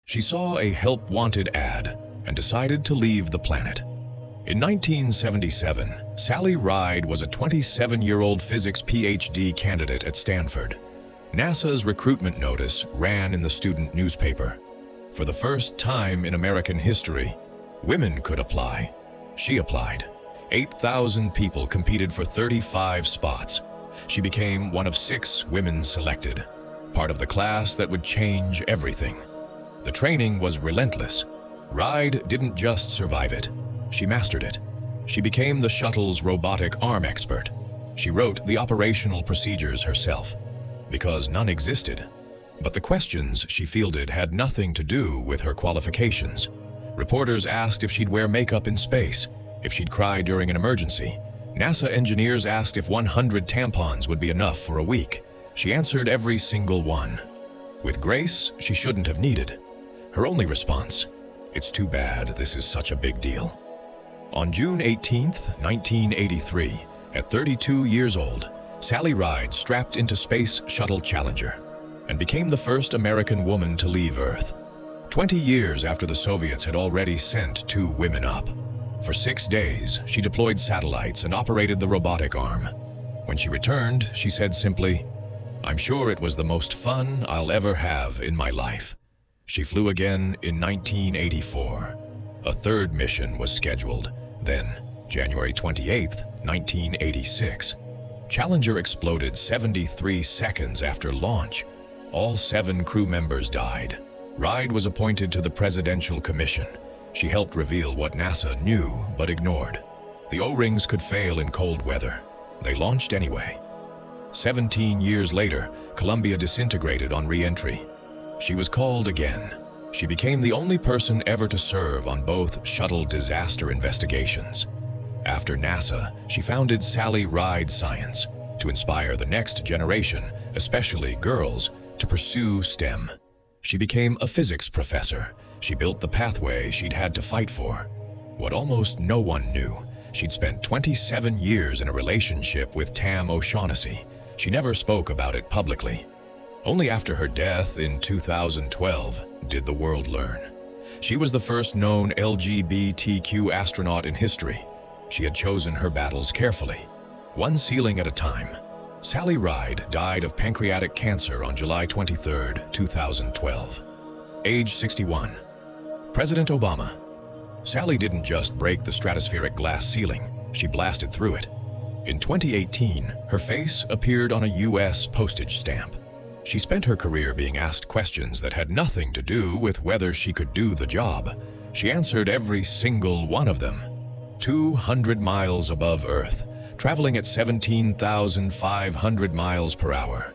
She saw a help-wanted ad and decided to leave the planet. In 1977, Sally Ride was a 27-year-old physics PhD candidate at Stanford. NASA's recruitment notice ran in the student newspaper. For the first time in American history, women could apply. She applied. 8,000 people competed for 35 spots. She became one of 6 women selected, part of the class that would change everything. The training was relentless. Ride didn't just survive it. She mastered it. She became the shuttle's robotic arm expert. She wrote the operational procedures herself, because none existed. But the questions she fielded had nothing to do with her qualifications. Reporters asked if she'd wear makeup in space, if she'd cry during an emergency. NASA engineers asked if 100 tampons would be enough for a week. She answered every single one. With grace she shouldn't have needed. Her only response, "It's too bad this is such a big deal." On June 18, 1983, at 32 years old, Sally Ride strapped into Space Shuttle Challenger and became the first American woman to leave Earth. 20 years after the Soviets had already sent 2 women up. For 6 days, she deployed satellites and operated the robotic arm. When she returned, she said simply, "I'm sure it was the most fun I'll ever have in my life." She flew again in 1984. A third mission was scheduled. Then, January 28, 1986, Challenger exploded 73 seconds after launch. All 7 crew members died. Ride was appointed to the Presidential Commission. She helped reveal what NASA knew but ignored. The O-rings could fail in cold weather. They launched anyway. 17 years later, Columbia disintegrated on re-entry. She was called again. She became the only person ever to serve on both shuttle disaster investigations. After NASA, she founded Sally Ride Science to inspire the next generation, especially girls, to pursue STEM. She became a physics professor. She built the pathway she'd had to fight for. What almost no one knew, she'd spent 27 years in a relationship with Tam O'Shaughnessy. She never spoke about it publicly. Only after her death in 2012 did the world learn. She was the first known LGBTQ astronaut in history. She had chosen her battles carefully, one ceiling at a time. Sally Ride died of pancreatic cancer on July 23, 2012. Age 61. President Obama. Sally didn't just break the stratospheric glass ceiling, she blasted through it. In 2018, her face appeared on a US postage stamp. She spent her career being asked questions that had nothing to do with whether she could do the job. She answered every single one of them. 200 miles above Earth, traveling at 17,500 miles per hour.